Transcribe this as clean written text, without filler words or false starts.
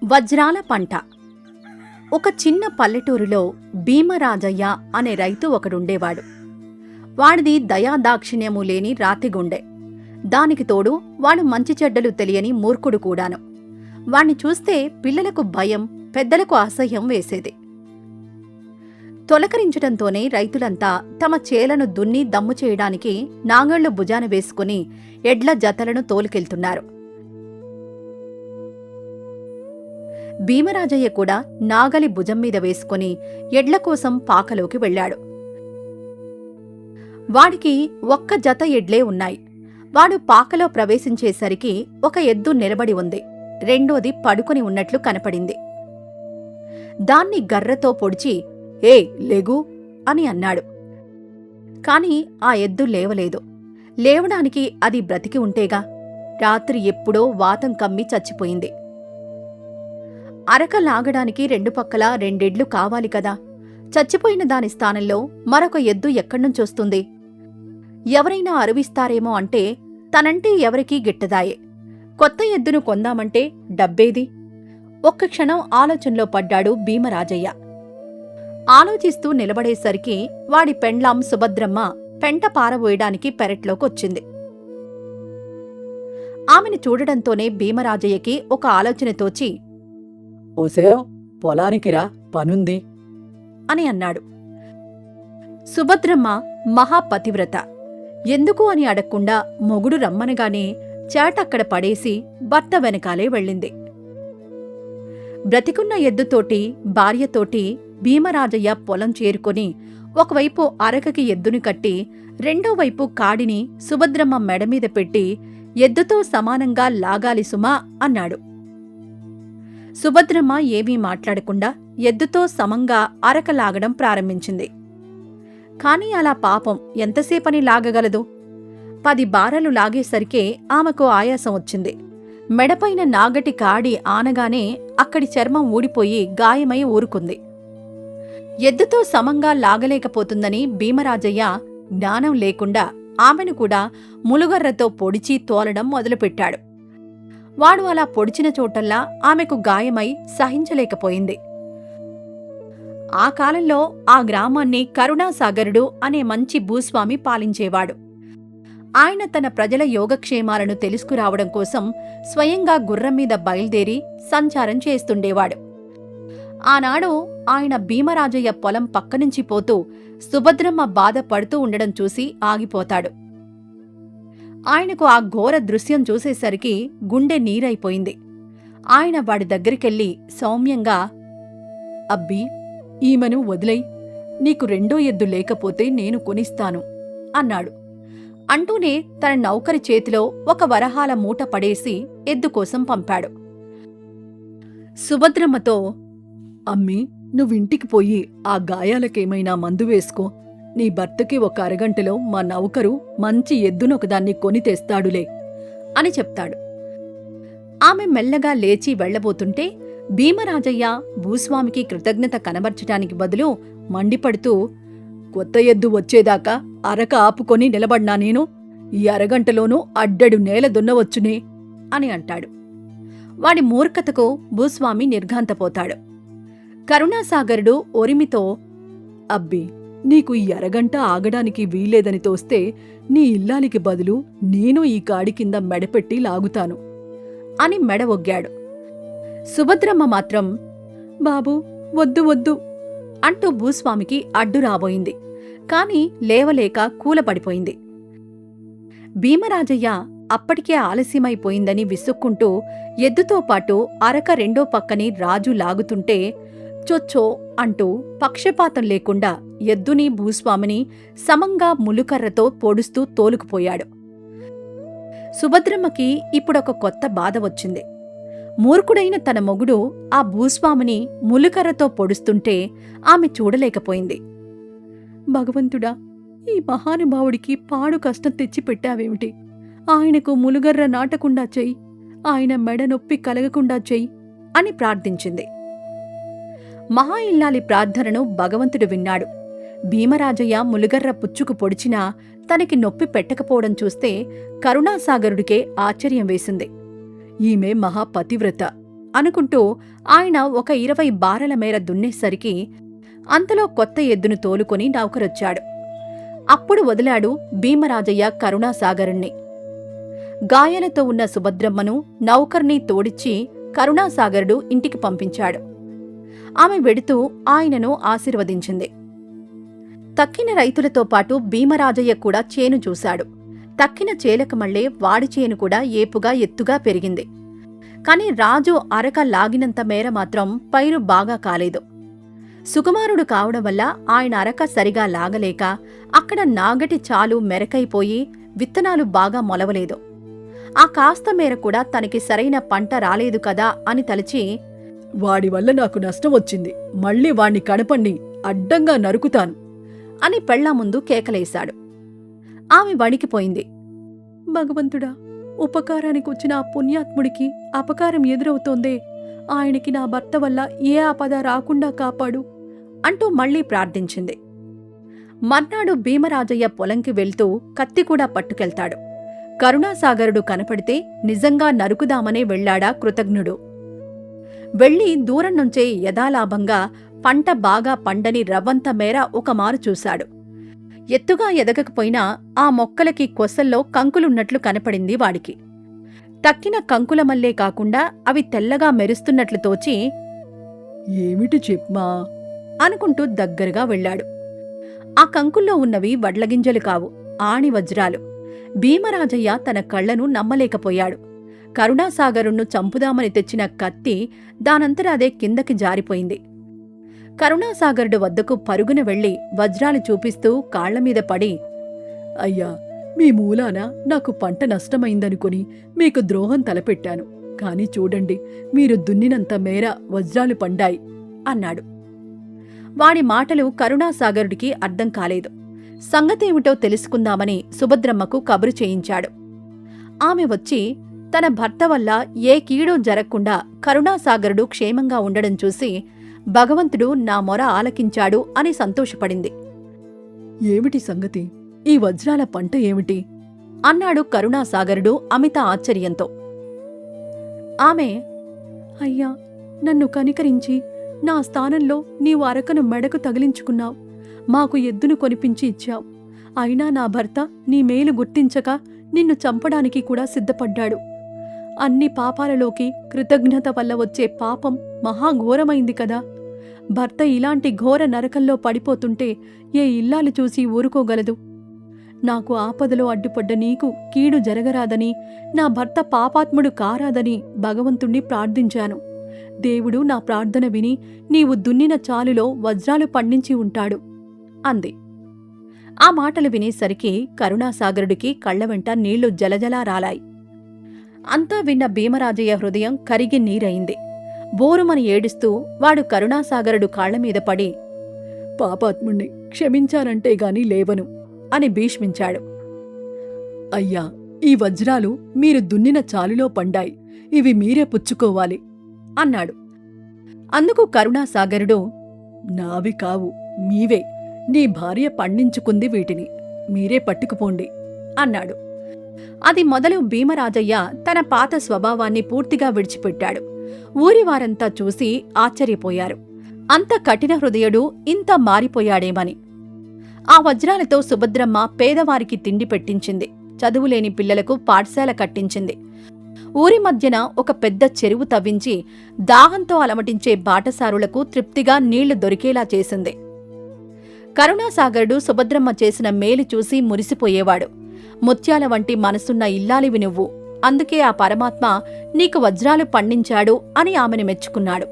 వజ్రాల పంట. ఒక చిన్న పల్లెటూరులో భీమరాజయ్య అనే రైతు ఒకడుండేవాడు. వాడిది దయాదాక్షిణ్యము లేని రాతిగుండె. దానికి తోడు వాడు మంచి చెడ్డలు తెలియని మూర్ఖుడు కూడాను. వాణ్ణి చూస్తే పిల్లలకు భయం, పెద్దలకు అసహ్యం వేసేది. తొలకరించటంతోనే రైతులంతా తమ చేలను దున్ని దమ్ము చేయడానికి నాగళ్లు భుజాన వేసుకుని ఎడ్ల జతలను తోలుకెళ్తున్నారు. భీమరాజయ్య కూడా నాగలి భుజం మీద వేసుకుని ఎడ్ల కోసం పాకలోకి వెళ్లాడు. వాడికి ఒక్క జత ఎడ్లే ఉన్నాయి. వాడు పాకలో ప్రవేశించేసరికి ఒక ఎద్దు నిలబడి ఉంది, రెండోది పడుకుని ఉన్నట్లు కనపడింది. దాన్ని గర్రతో పొడిచి "ఏ లెగు" అని అన్నాడు. కాని ఆ ఎద్దు లేవలేదు. లేవడానికి అది బ్రతికి ఉంటేగా. రాత్రి ఎప్పుడో వాతం కమ్మి చచ్చిపోయింది. అరక లాగడానికి రెండు పక్కలా రెండెడ్లు కావాలి కదా. చచ్చిపోయిన దాని స్థానంలో మరొక ఎద్దు ఎక్కడ్నుంచొస్తుంది? ఎవరైనా అరువిస్తారేమో అంటే తనంటే ఎవరికీ గిట్టదాయే. కొత్త ఎద్దును కొందామంటే డబ్బేది? ఒక్క క్షణం ఆలోచనలో పడ్డాడు భీమరాజయ్య. ఆలోచిస్తూ నిలబడేసరికి వాడి పెండ్లాం సుభద్రమ్మ పెంట పారబోయడానికి పెరట్లోకొచ్చింది. ఆమెను చూడడంతోనే భీమరాజయ్యకి ఒక ఆలోచన తోచి ఓసేవ్, పొలానికి రా, పనుంది అని అన్నాడు. సుభద్రమ్మ మహాపతివ్రత. ఎందుకు అని అడగకుండా మొగుడు రమ్మనగానే చాటక్కడ పడేసి భర్త వెనకాలే వెళ్ళింది. బ్రతికున్న ఎద్దుతోటి భార్యతోటి భీమరాజయ్య పొలం చేరుకొని ఒకవైపు అరకకి ఎద్దుని కట్టి రెండోవైపు కాడిని సుభద్రమ్మ మెడమీద పెట్టి ఎద్దుతో సమానంగా లాగాలి సుమా అన్నాడు. సుభద్రమ్మ ఏమీ మాట్లాడకుండా ఎద్దుతో సమంగా అరక లాగడం ప్రారంభించింది. కాని అలా పాపం ఎంతసేపని లాగగలదు? 10 బారలు లాగేసరికే ఆమెకు ఆయాసం వచ్చింది. మెడపైన నాగటి కాడి ఆనగానే అక్కడి చర్మం ఊడిపోయి గాయమై ఊరుకుంది. ఎద్దుతో సమంగా లాగలేకపోతుందని భీమరాజయ్య జ్ఞానం లేకుండా ఆమెను కూడా ములుగర్రతో పొడిచి తోలడం మొదలుపెట్టాడు. వాడు అలా పొడిచిన చోటల్లా ఆమెకు గాయమై సహించలేకపోయింది. ఆ కాలంలో ఆ గ్రామాన్ని కరుణాసాగరుడు అనే మంచి భూస్వామి పాలించేవాడు. ఆయన తన ప్రజల యోగక్షేమాలను తెలుసుకురావడం కోసం స్వయంగా గుర్రం మీద బయల్దేరి సంచారం చేస్తుండేవాడు. ఆనాడు ఆయన భీమరాజయ్య పొలం పక్కనుంచి పోతూ సుభద్రమ్మ బాధపడుతూ ఉండడం చూసి ఆగిపోతాడు. ఆయనకు ఆ ఘోర దృశ్యం చూసేసరికి గుండె నీరైపోయింది. ఆయన వాడి దగ్గరికెళ్ళి సౌమ్యంగా "అబ్బీ, ఈమెను వదిలై, నీకు రెండో ఎద్దు లేకపోతే నేను కొనిస్తాను" అన్నాడు. అంటూనే తన నౌకరి చేతిలో ఒక వరహాల మూట పడేసి ఎద్దు కోసం పంపాడు. సుభద్రమ్మతో అమ్మీ, నువ్వింటికి పోయి ఆ గాయాలకేమైనా మందు వేసుకో. నీ భర్తకి ఒక అరగంటలో మా నౌకరు మంచి ఎద్దునొకదాన్ని కొని తెస్తాడులే అని చెప్తాడు. ఆమె మెల్లగా లేచి వెళ్లబోతుంటే భీమరాజయ్య భూస్వామికి కృతజ్ఞత కనబర్చటానికి బదులు మండిపడుతూ కొత్త ఎద్దు వచ్చేదాకా అరక ఆపుకొని నిలబడ్నా నేను. ఈ అరగంటలోనూ అడ్డడు నేల దున్నవచ్చునే అని అంటాడు. వాడి మూర్ఖతకు భూస్వామి నిర్ఘాంతపోతాడు. కరుణాసాగరుడు ఒరిమితో అబ్బీ, నీకు ఈ అరగంట ఆగడానికి వీల్లేదని తోస్తే నీ ఇల్లాలికి బదులు నేను ఈ కాడి కింద మెడపెట్టి లాగుతాను అని మెడ ఒగ్గాడు. సుభద్రమ్మ మాత్రం బాబూ, వద్దు వద్దు అంటూ భూస్వామికి అడ్డు రాబోయింది. కాని లేవలేక కూలపడిపోయింది. భీమరాజయ్య అప్పటికే ఆలస్యమైపోయిందని విసుక్కుంటూ ఎద్దుతో పాటు అరక రెండో పక్కని రాజు లాగుతుంటే చొచ్చో అంటూ పక్షపాతం లేకుండా ఎద్దుని భూస్వామిని సమంగా ములుకర్రతో పొడుస్తూ తోలుకుపోయాడు. సుభద్రమ్మకి ఇప్పుడొక కొత్త బాధ వచ్చింది. మూర్ఖుడైన తన మొగుడు ఆ భూస్వామిని ములుకర్రతో పొడుస్తుంటే ఆమె చూడలేకపోయింది. భగవంతుడా, ఈ మహానుభావుడికి పాడు కష్టం తెచ్చిపెట్టావేమిటి? ఆయనకు ములుగర్ర నాటకుండా చెయ్యి, ఆయన మెడ నొప్పి కలగకుండా చెయ్యి అని ప్రార్థించింది. మహా ఇల్లాలి ప్రార్థనను భగవంతుడు విన్నాడు. భీమరాజయ్య ములుగర్ర పుచ్చుకు పొడిచినా తనకి నొప్పి పెట్టకపోవడం చూస్తే కరుణాసాగరుడికే ఆశ్చర్యం వేసింది. ఈమె మహాపతివ్రత, అనుకుంటూ ఆయన ఒక 20 బారల మేర దున్నేసరికి అంతలో కొత్త ఎద్దును తోలుకొని నౌకరొచ్చాడు. అప్పుడు వదిలాడు భీమరాజయ్య కరుణాసాగరుణ్ణి. గాయాలతో ఉన్న సుభద్రమ్మను నౌకర్ని తోడిచ్చి కరుణాసాగరుడు ఇంటికి పంపించాడు. ఆమె వెడుతూ ఆయనను ఆశీర్వదించింది. తక్కిన రైతులతో పాటు భీమరాజయ్య కూడా చేను చూశాడు. తక్కిన చేలక మళ్లే వాడి చేను కూడా ఏపుగా ఎత్తుగా పెరిగింది. కాని రాజు అరక లాగినంత మేర మాత్రం పైరు బాగా కాలేదు. సుకుమారుడు కావడం వల్ల ఆయన అరక సరిగా లాగలేక అక్కడ నాగటి చాలు మెరకైపోయి విత్తనాలు బాగా మొలవలేదు. ఆ కాస్త మేర కూడా తనకి సరైన పంట రాలేదు కదా అని తలచి, వాడి వల్ల నాకు నష్టం వచ్చింది, మళ్ళీ వాణ్ణి కడపండి, అడ్డంగా నరుకుతాను అని పెళ్లా ముందు కేకలేశాడు. ఆమె వణికిపోయింది. భగవంతుడా, ఉపకారానికొచ్చిన ఆ పుణ్యాత్ముడికి అపకారం ఎదురవుతోందే, ఆయనకి నా భర్త వల్ల ఏ ఆపద రాకుండా కాపాడు అంటూ మళ్లీ ప్రార్థించింది. మర్నాడు భీమరాజయ్య పొలంకి వెళ్తూ కత్తి కూడా పట్టుకెళ్తాడు. కరుణాసాగరుడు కనపడితే నిజంగా నరుకుదామనే వెళ్లాడా కృతజ్ఞుడు. వెళ్లి దూరం నుంచే యథాలాభంగా పంట బాగా పండని రవ్వంత మేర ఒకమారు చూశాడు. ఎత్తుగా ఎదగకపోయినా ఆ మొక్కలకి కొసల్లో కంకులున్నట్లు కనపడింది వాడికి. తక్కిన కంకుల మల్లే కాకుండా అవి తెల్లగా మెరుస్తున్నట్లు తోచి, ఏమిటి చెప్పమా అనుకుంటూ దగ్గరగా వెళ్లాడు. ఆ కంకుల్లో ఉన్నవి వడ్లగింజలు కావు, ఆణి వజ్రాలు. భీమరాజయ్య తన కళ్లను నమ్మలేకపోయాడు. కరుణాసాగరుణ్ణు చంపుదామని తెచ్చిన కత్తి దానంతట అదే కిందకి జారిపోయింది. కరుణాసాగరుడు వద్దకు పరుగున వెళ్లి వజ్రాలు చూపిస్తూ కాళ్లమీద పడి, అయ్యా, మీ మూలాన నాకు పంట నష్టమైందనుకుని మీకు ద్రోహం తలపెట్టాను. కాని చూడండి, మీరు దున్నినంత మేర వజ్రాలు పండాయి అన్నాడు. వాడి మాటలు కరుణాసాగరుడికి అర్థం కాలేదు. సంగతేమిటో తెలుసుకుందామని సుభద్రమ్మకు కబురు చేయించాడు. ఆమె వచ్చి తన భర్త వల్ల ఏ కీడూ జరగకుండా కరుణాసాగరుడు క్షేమంగా ఉండడం చూసి భగవంతుడు నా మొర ఆలకించాడు అని సంతోషపడింది. ఏమిటి సంగతి? ఈ వజ్రాల పంట ఏమిటి? అన్నాడు కరుణాసాగరుడు అమిత ఆశ్చర్యంతో. ఆమె, అయ్యా, నన్ను కనికరించి నా స్థానంలో నీవు అరకను మెడకు తగిలించుకున్నావు. మాకు ఎద్దును కొనిపించి ఇచ్చావు. అయినా నా భర్త నీ మేలు గుర్తించక నిన్ను చంపడానికి కూడా సిద్ధపడ్డాడు. అన్ని పాపాలలోకి కృతజ్ఞత వల్ల వచ్చే పాపం మహాఘోరమైంది కదా. భర్త ఇలాంటి ఘోర నరకంలో పడిపోతుంటే ఏ ఇల్లాలు చూసి ఊరుకోగలదు? నాకు ఆపదలో అడ్డుపడ్డ నీకు కీడు జరగరాదని, నా భర్త పాపాత్ముడు కారాదని భగవంతుణ్ణి ప్రార్థించాను. దేవుడు నా ప్రార్థన విని నీవు దున్నిన చాలులో వజ్రాలు పండించి ఉంటాడు అంది. ఆ మాటలు వినేసరికి కరుణాసాగరుడికి కళ్లవెంట నీళ్లు జలజలా రాలాయి. అంతా విన్న భీమరాజయ్య హృదయం కరిగి నీరైంది. బోరుమని ఏడుస్తూ వాడు కరుణాసాగరుడు కాళ్లమీద పడి, పాపాత్ముణ్ణి క్షమించానంటే గాని లేవను అని భీష్మించాడు. అయ్యా, ఈ వజ్రాలు మీరు దున్నిన చాలులో పండాయి. ఇవి మీరే పుచ్చుకోవాలి అన్నాడు. అందుకు కరుణాసాగరుడు, నావి కావు, మీవే. నీ భార్య పండించుకుంది వీటిని, మీరే పట్టుకుపోండి అన్నాడు. అది మొదలు భీమరాజయ్య తన పాత స్వభావాన్ని పూర్తిగా విడిచిపెట్టాడు. ఊరివారంతా చూసి ఆశ్చర్యపోయారు. అంత కఠిన హృదయుడు ఇంత మారిపోయాడేమని. ఆ వజ్రాలతో సుభద్రమ్మ పేదవారికి తిండి పెట్టించింది. చదువులేని పిల్లలకు పాఠశాల కట్టించింది. ఊరి మధ్యన ఒక పెద్ద చెరువు తవ్వించి దాహంతో అలమటించే బాటసారులకు తృప్తిగా నీళ్లు దొరికేలా చేసింది. కరుణాసాగరుడు సుభద్రమ్మ చేసిన మేలు చూసి మురిసిపోయేవాడు. ముత్యాల వంటి మనసున్న ఇల్లాలివి నువ్వు, అందుకే ఆ పరమాత్మ నీకు వజ్రాలు పండించాడు అని ఆమెను మెచ్చుకున్నాడు.